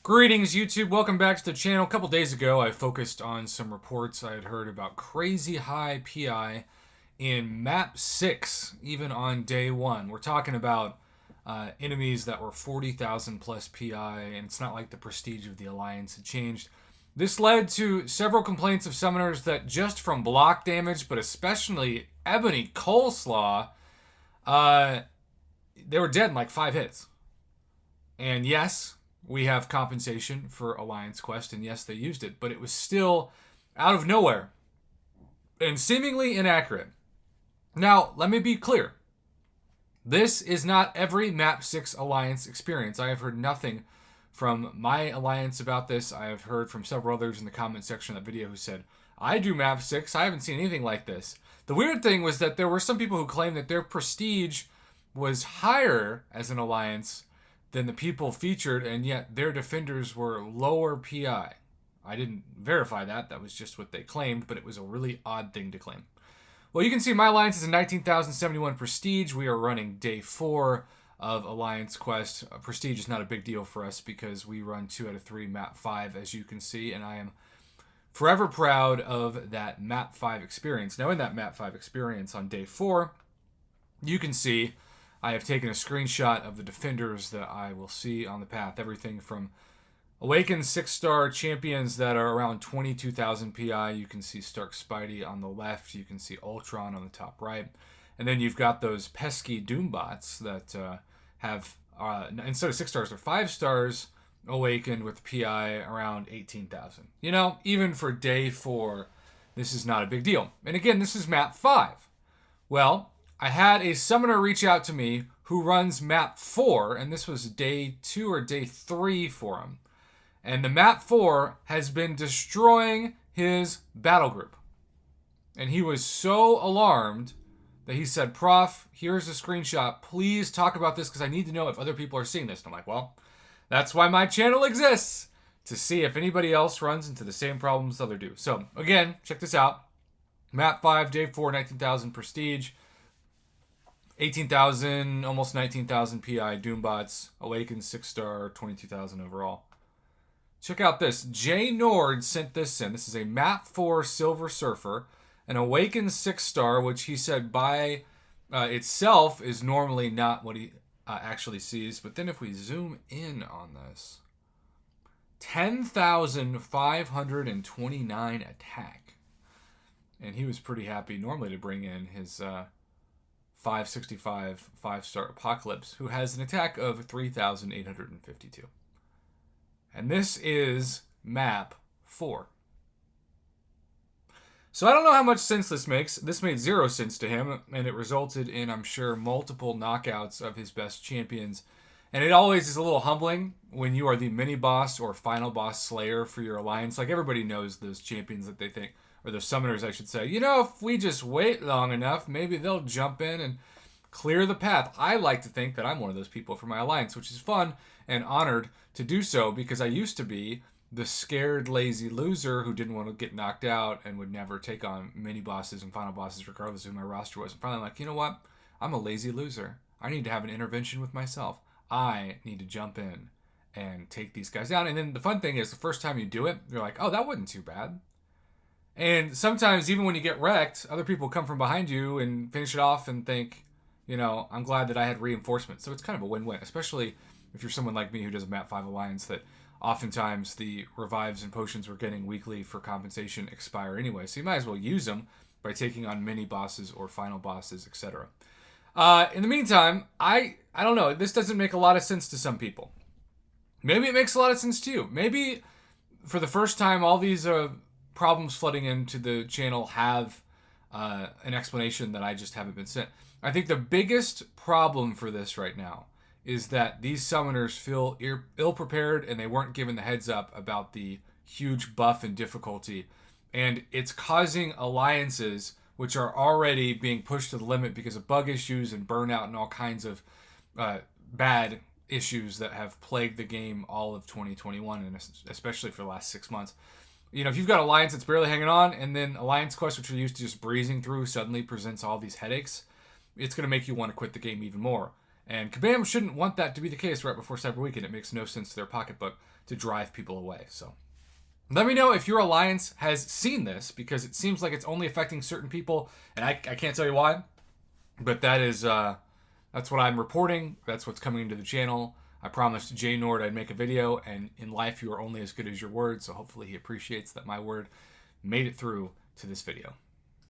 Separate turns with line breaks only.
Greetings, YouTube. Welcome back to the channel. A couple days ago, I focused on some reports I had heard about crazy high PI in Map 6, even on day 1. We're talking about enemies that were 40,000 plus PI, and it's not like the prestige of the Alliance had changed. This led to several complaints of summoners that just from block damage, but especially Ebony Coleslaw, they were dead in like 5 hits. And yes, we have compensation for Alliance Quest, and yes, they used it, but it was still out of nowhere and seemingly inaccurate. Now, let me be clear. This is not every Map 6 Alliance experience. I have heard nothing from my Alliance about this. I have heard from several others in the comment section of that video who said, I do Map 6, I haven't seen anything like this. The weird thing was that there were some people who claimed that their prestige was higher as an Alliance than the people featured, and yet their defenders were lower PI. I didn't verify that. That was just what they claimed, but it was a really odd thing to claim. Well, you can see my Alliance is a 19,071 Prestige. We are running day 4 of Alliance Quest. Prestige is not a big deal for us because we run 2 out of 3 Map 5, as you can see, and I am forever proud of that Map 5 experience. Now, in that Map 5 experience on day 4, you can see I have taken a screenshot of the defenders that I will see on the path. Everything from Awakened 6-star champions that are around 22,000 PI. You can see Stark Spidey on the left. You can see Ultron on the top right. And then you've got those pesky Doombots that have, instead of 6 stars, they're 5 stars awakened with PI around 18,000. You know, even for day 4, this is not a big deal. And again, this is Map 5. Well, I had a summoner reach out to me who runs Map 4, and this was day 2 or day 3 for him. And the Map 4 has been destroying his battle group. And he was so alarmed that he said, Prof, here's a screenshot. Please talk about this because I need to know if other people are seeing this. And I'm like, well, that's why my channel exists, to see if anybody else runs into the same problems others do. So, again, check this out. Map 5, day 4, 19,000 Prestige. 18,000, almost 19,000 PI Doombots, Awakened 6-star, 22,000 overall. Check out this. Jay Nord sent this in. This is a Map 4 Silver Surfer, an Awakened 6-star, which he said by itself is normally not what he actually sees. But then if we zoom in on this, 10,529 attack. And he was pretty happy normally to bring in his 565 5-star Apocalypse, who has an attack of 3,852. And this is Map 4. So I don't know how much sense this makes. This made 0 sense to him, and it resulted in, I'm sure, multiple knockouts of his best champions. And it always is a little humbling when you are the mini-boss or final boss slayer for your Alliance. Like, everybody knows those champions that they think, or the summoners, I should say, you know, if we just wait long enough, maybe they'll jump in and clear the path. I like to think that I'm one of those people for my Alliance, which is fun and honored to do so because I used to be the scared, lazy loser who didn't want to get knocked out and would never take on mini bosses and final bosses regardless of who my roster was. And finally, I'm like, you know what? I'm a lazy loser. I need to have an intervention with myself. I need to jump in and take these guys down. And then the fun thing is, the first time you do it, you're like, oh, that wasn't too bad. And sometimes, even when you get wrecked, other people come from behind you and finish it off and think, you know, I'm glad that I had reinforcements. So it's kind of a win-win, especially if you're someone like me who does a Map 5 Alliance that oftentimes the revives and potions we're getting weekly for compensation expire anyway. So you might as well use them by taking on mini bosses or final bosses, etc. In the meantime, I don't know. This doesn't make a lot of sense to some people. Maybe it makes a lot of sense to you. Maybe for the first time, all these problems flooding into the channel have an explanation that I just haven't been sent. I think the biggest problem for this right now is that these summoners feel ill-prepared and they weren't given the heads up about the huge buff and difficulty. And it's causing alliances which are already being pushed to the limit because of bug issues and burnout and all kinds of bad issues that have plagued the game all of 2021 and especially for the last 6 months. You know, if you've got Alliance that's barely hanging on, and then Alliance Quest, which you're used to just breezing through, suddenly presents all these headaches, it's going to make you want to quit the game even more. And Kabam shouldn't want that to be the case right before Cyber Weekend. It makes no sense to their pocketbook to drive people away. So let me know if your alliance has seen this, because it seems like it's only affecting certain people, and I can't tell you why, but that's what I'm reporting. That's what's coming into the channel. I promised Jay Nord I'd make a video, and in life you are only as good as your word, so hopefully he appreciates that my word made it through to this video.